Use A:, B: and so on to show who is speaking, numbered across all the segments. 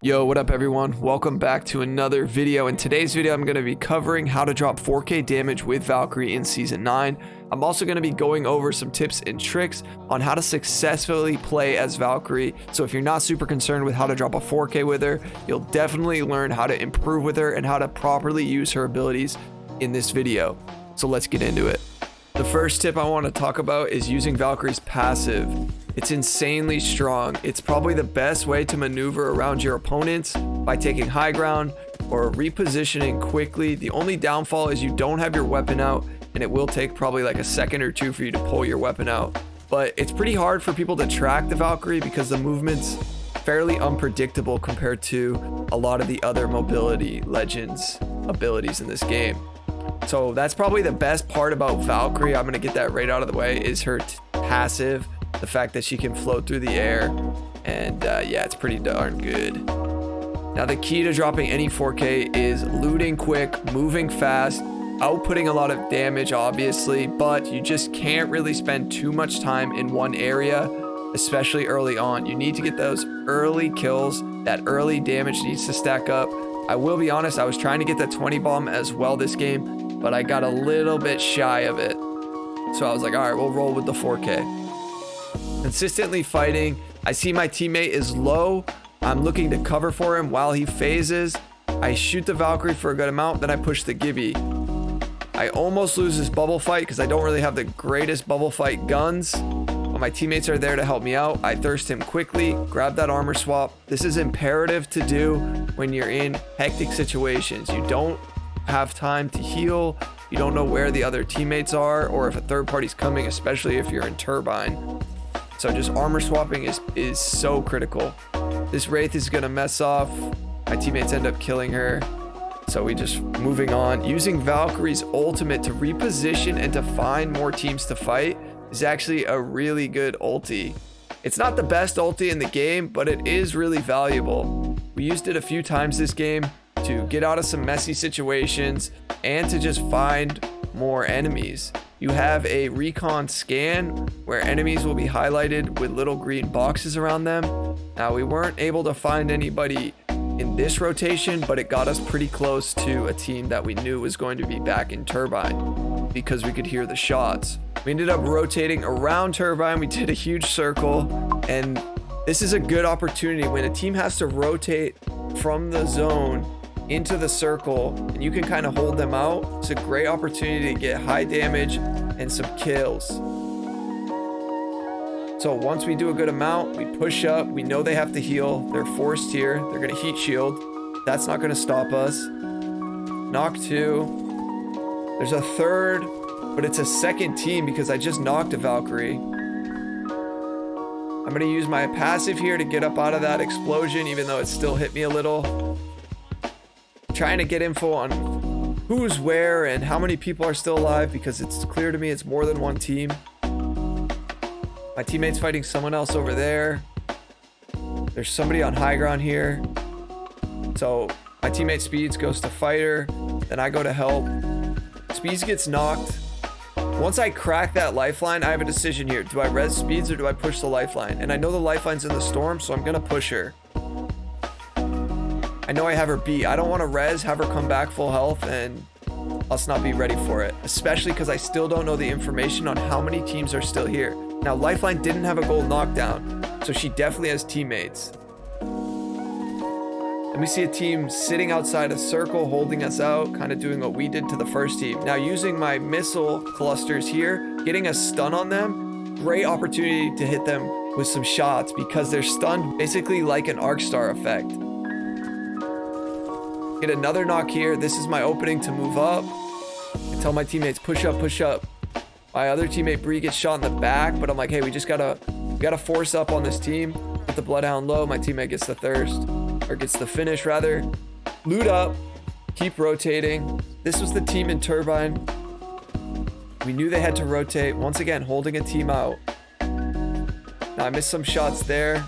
A: Yo, what up everyone? Welcome back to another video. In today's video, I'm going to be covering how to drop 4K damage with Valkyrie in Season 9. I'm also going to be going over some tips and tricks on how to successfully play as Valkyrie. So if you're not super concerned with how to drop a 4K with her, you'll definitely learn how to improve with her and how to properly use her abilities in this video. So let's get into it. The first tip I want to talk about is using Valkyrie's passive. It's insanely strong. It's probably the best way to maneuver around your opponents by taking high ground or repositioning quickly. The only downfall is you don't have your weapon out, and it will take probably like a second or two for you to pull your weapon out. But it's pretty hard for people to track the Valkyrie because the movement's fairly unpredictable compared to a lot of the other mobility legends abilities in this game. So that's probably the best part about Valkyrie. I'm gonna get that right out of the way, is her passive. The fact that she can float through the air, and yeah, it's pretty darn good. Now the key to dropping any 4K is looting quick, moving fast, outputting a lot of damage obviously, but you just can't really spend too much time in one area, especially early on. You need to get those early kills. That early damage needs to stack up. I will be honest, I was trying to get the 20 bomb as well this game, but I got a little bit shy of it. So I was like, all right, we'll roll with the 4K. Consistently fighting. I see my teammate is low. I'm looking to cover for him while he phases. I shoot the Valkyrie for a good amount, then I push the Gibby. I almost lose this bubble fight because I don't really have the greatest bubble fight guns. But my teammates are there to help me out. I thirst him quickly, grab that armor swap. This is imperative to do when you're in hectic situations. You don't have time to heal. You don't know where the other teammates are or if a third party's coming, especially if you're in Turbine. So just armor swapping is so critical. This Wraith is gonna mess off. My teammates end up killing her. So we just moving on. Using Valkyrie's ultimate to reposition and to find more teams to fight is actually a really good ulti. It's not the best ulti in the game, but it is really valuable. We used it a few times this game to get out of some messy situations and to just find more enemies. You have a recon scan where enemies will be highlighted with little green boxes around them. Now we weren't able to find anybody in this rotation, but it got us pretty close to a team that we knew was going to be back in Turbine because we could hear the shots. We ended up rotating around Turbine. We did a huge circle, and this is a good opportunity when a team has to rotate from the zone into the circle and you can kind of hold them out. It's a great opportunity to get high damage and some kills. So once we do a good amount, we push up. We know they have to heal. They're forced here. They're gonna heat shield. That's not gonna stop us. Knock two. There's a third, but it's a second team because I just knocked a Valkyrie. I'm gonna use my passive here to get up out of that explosion, even though it still hit me a little. Trying to get info on who's where and how many people are still alive because it's clear to me it's more than one team. My teammate's fighting someone else over there. There's somebody on high ground here. So my teammate Speeds goes to fighter, then I go to help. Speeds gets knocked. Once I crack that lifeline, I have a decision here. Do I res Speeds or do I push the lifeline? And I know the lifeline's in the storm, so I'm gonna push her. I know I have her beat. I don't want to res, have her come back full health, and us not be ready for it. Especially because I still don't know the information on how many teams are still here. Now, Lifeline didn't have a gold knockdown, so she definitely has teammates. And we see a team sitting outside a circle, holding us out, kind of doing what we did to the first team. Now, using my missile clusters here, getting a stun on them, great opportunity to hit them with some shots because they're stunned basically like an arc star effect. Get another knock here. This is my opening to move up. I tell my teammates, push up, push up. My other teammate Bree gets shot in the back, but I'm like, hey, we gotta force up on this team. Get the Bloodhound low. My teammate gets the thirst, or gets the finish rather. Loot up, keep rotating. This was the team in Turbine. We knew they had to rotate. Once again, holding a team out. Now I missed some shots there.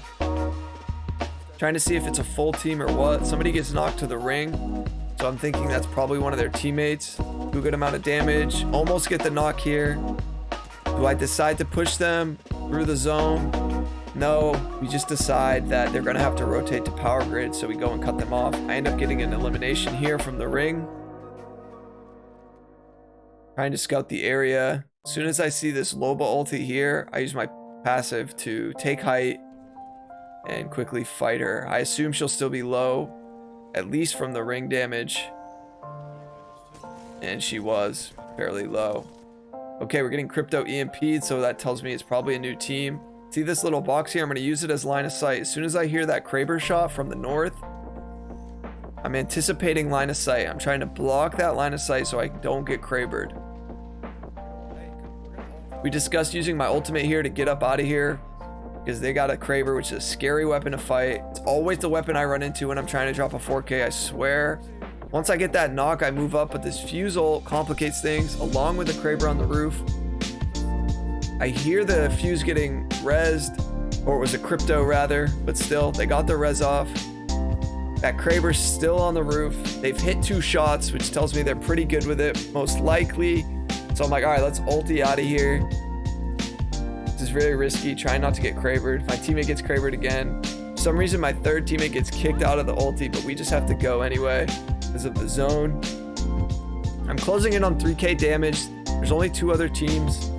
A: Trying to see if it's a full team or what. Somebody gets knocked to the ring, so I'm thinking that's probably one of their teammates. Do a good amount of damage. Almost get the knock here. Do I decide to push them through the zone? No, we just decide that they're going to have to rotate to power grid, so we go and cut them off. I end up getting an elimination here from the ring. Trying to scout the area. As soon as I see this Loba ulti here, I use my passive to take height and quickly fight her. I assume she'll still be low, at least from the ring damage. And she was fairly low. Okay, we're getting crypto EMP'd, so that tells me it's probably a new team. See this little box here? I'm going to use it as line of sight. As soon as I hear that Kraber shot from the north, I'm anticipating line of sight. I'm trying to block that line of sight so I don't get Krabered. We discussed using my ultimate here to get up out of here because they got a Kraber, which is a scary weapon to fight. It's always the weapon I run into when I'm trying to drop a 4K, I swear. Once I get that knock, I move up, but this fuse ult complicates things along with the Kraber on the roof. I hear the fuse getting rezzed, or it was a crypto rather, but still, they got their res off. That Kraber's still on the roof. They've hit 2 shots, which tells me they're pretty good with it, most likely. So I'm like, all right, let's ulti out of here. This is very risky, trying not to get Krabered. My teammate gets Krabered again. For some reason, my third teammate gets kicked out of the ulti, but we just have to go anyway because of the zone. I'm closing in on 3K damage. There's only 2 other teams.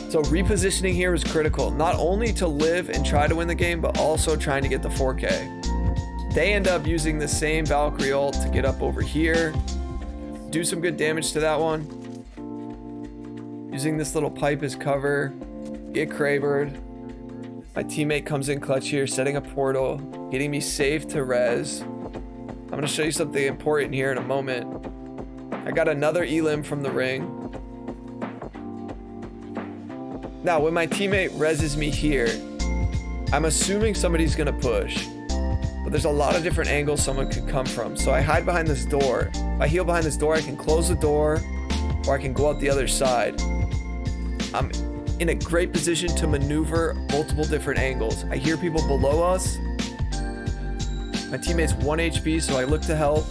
A: So repositioning here was critical, not only to live and try to win the game, but also trying to get the 4K. They end up using the same Valkyrie ult to get up over here, do some good damage to that one. Using this little pipe as cover, get Krabered. My teammate comes in clutch here, setting a portal, getting me safe to res. I'm gonna show you something important here in a moment. I got another elim from the ring. Now, when my teammate reses me here, I'm assuming somebody's gonna push, but there's a lot of different angles someone could come from. So I hide behind this door. If I heal behind this door, I can close the door, or I can go out the other side. I'm in a great position to maneuver multiple different angles. I hear people below us. My teammate's 1 HP, so I look to help.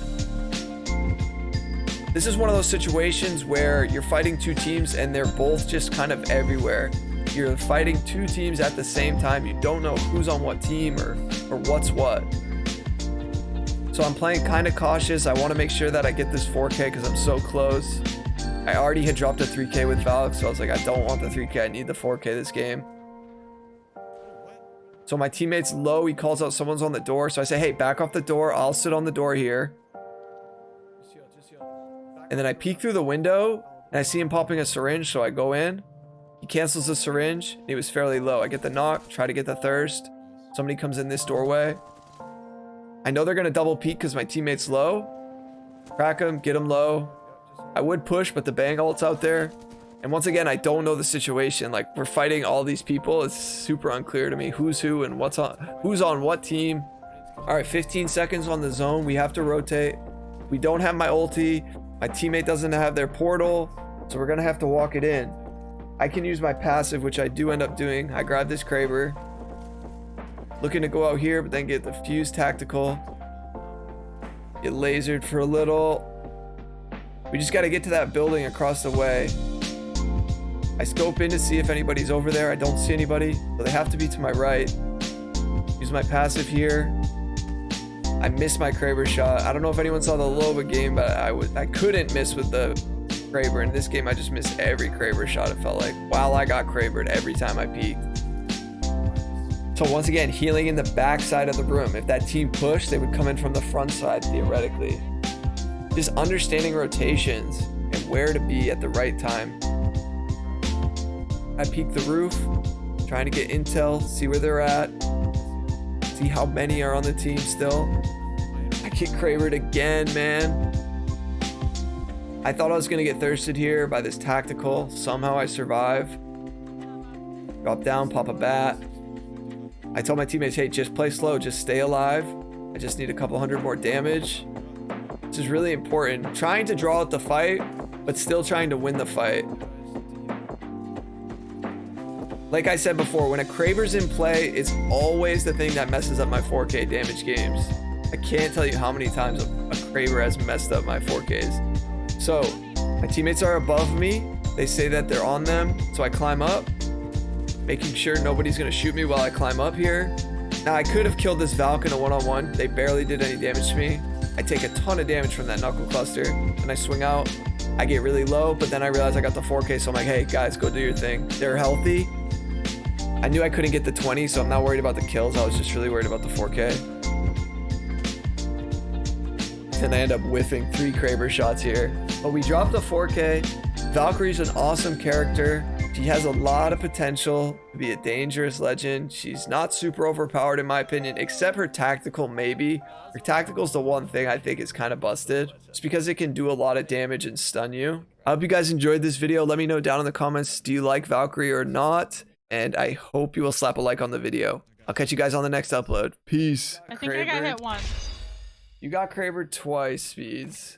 A: This is one of those situations where you're fighting 2 teams and they're both just kind of everywhere. You're fighting 2 teams at the same time. You don't know who's on what team or what's what. So I'm playing kind of cautious. I want to make sure that I get this 4K because I'm so close. I already had dropped a 3K with Valk, so I was like, I don't want the 3K. I need the 4K this game. So my teammate's low. He calls out someone's on the door. So I say, hey, back off the door. I'll sit on the door here. And then I peek through the window and I see him popping a syringe, so I go in. He cancels the syringe and he was fairly low. I get the knock, try to get the thirst. Somebody comes in this doorway. I know they're gonna double peek because my teammate's low. Crack him, get him low. I would push, but the bang ult's out there. And once again, I don't know the situation. Like, we're fighting all these people. It's super unclear to me who's who and who's on what team. All right, 15 seconds on the zone. We have to rotate. We don't have my ulti. My teammate doesn't have their portal, so we're gonna have to walk it in. I can use my passive, which I do end up doing. I grab this Kraber. Looking to go out here, but then get the fuse tactical. Get lasered for a little. We just gotta get to that building across the way. I scope in to see if anybody's over there. I don't see anybody, so they have to be to my right. Use my passive here. I missed my Kraber shot. I don't know if anyone saw the Loba game, but I couldn't miss with the Kraber. In this game, I just missed every Kraber shot, it felt like. While I got Krabered every time I peeked. So once again, healing in the back side of the room. If that team pushed, they would come in from the front side, theoretically. Just understanding rotations and where to be at the right time. I peek the roof, trying to get intel, see where they're at. See how many are on the team still. I get Krabered again, man. I thought I was gonna get thirsted here by this tactical. Somehow I survive. Drop down, pop a bat. I told my teammates, hey, just play slow, just stay alive. I just need a couple hundred more damage. This is really important. Trying to draw out the fight, but still trying to win the fight. Like I said before, when a Kraber's in play, it's always the thing that messes up my 4K damage games. I can't tell you how many times a Kraber has messed up my 4Ks. So, my teammates are above me. They say that they're on them, so I climb up. making sure nobody's gonna shoot me while I climb up here. Now I could have killed this Valk in a one-on-one. They barely did any damage to me. I take a ton of damage from that knuckle cluster, and I swing out. I get really low, but then I realize I got the 4K, so I'm like, hey guys, go do your thing. They're healthy. I knew I couldn't get the 20, so I'm not worried about the kills. I was just really worried about the 4K. And I end up whiffing 3 Kraber shots here. But we dropped the 4K. Valkyrie's an awesome character. She has a lot of potential to be a dangerous legend. She's not super overpowered in my opinion, except her tactical maybe. Her tactical is the one thing I think is kind of busted. It's because it can do a lot of damage and stun you. I hope you guys enjoyed this video. Let me know down in the comments, do you like Valkyrie or not? And I hope you will slap a like on the video. I'll catch you guys on the next upload. Peace.
B: I think I got hit once.
A: You got Kraber twice, Speeds.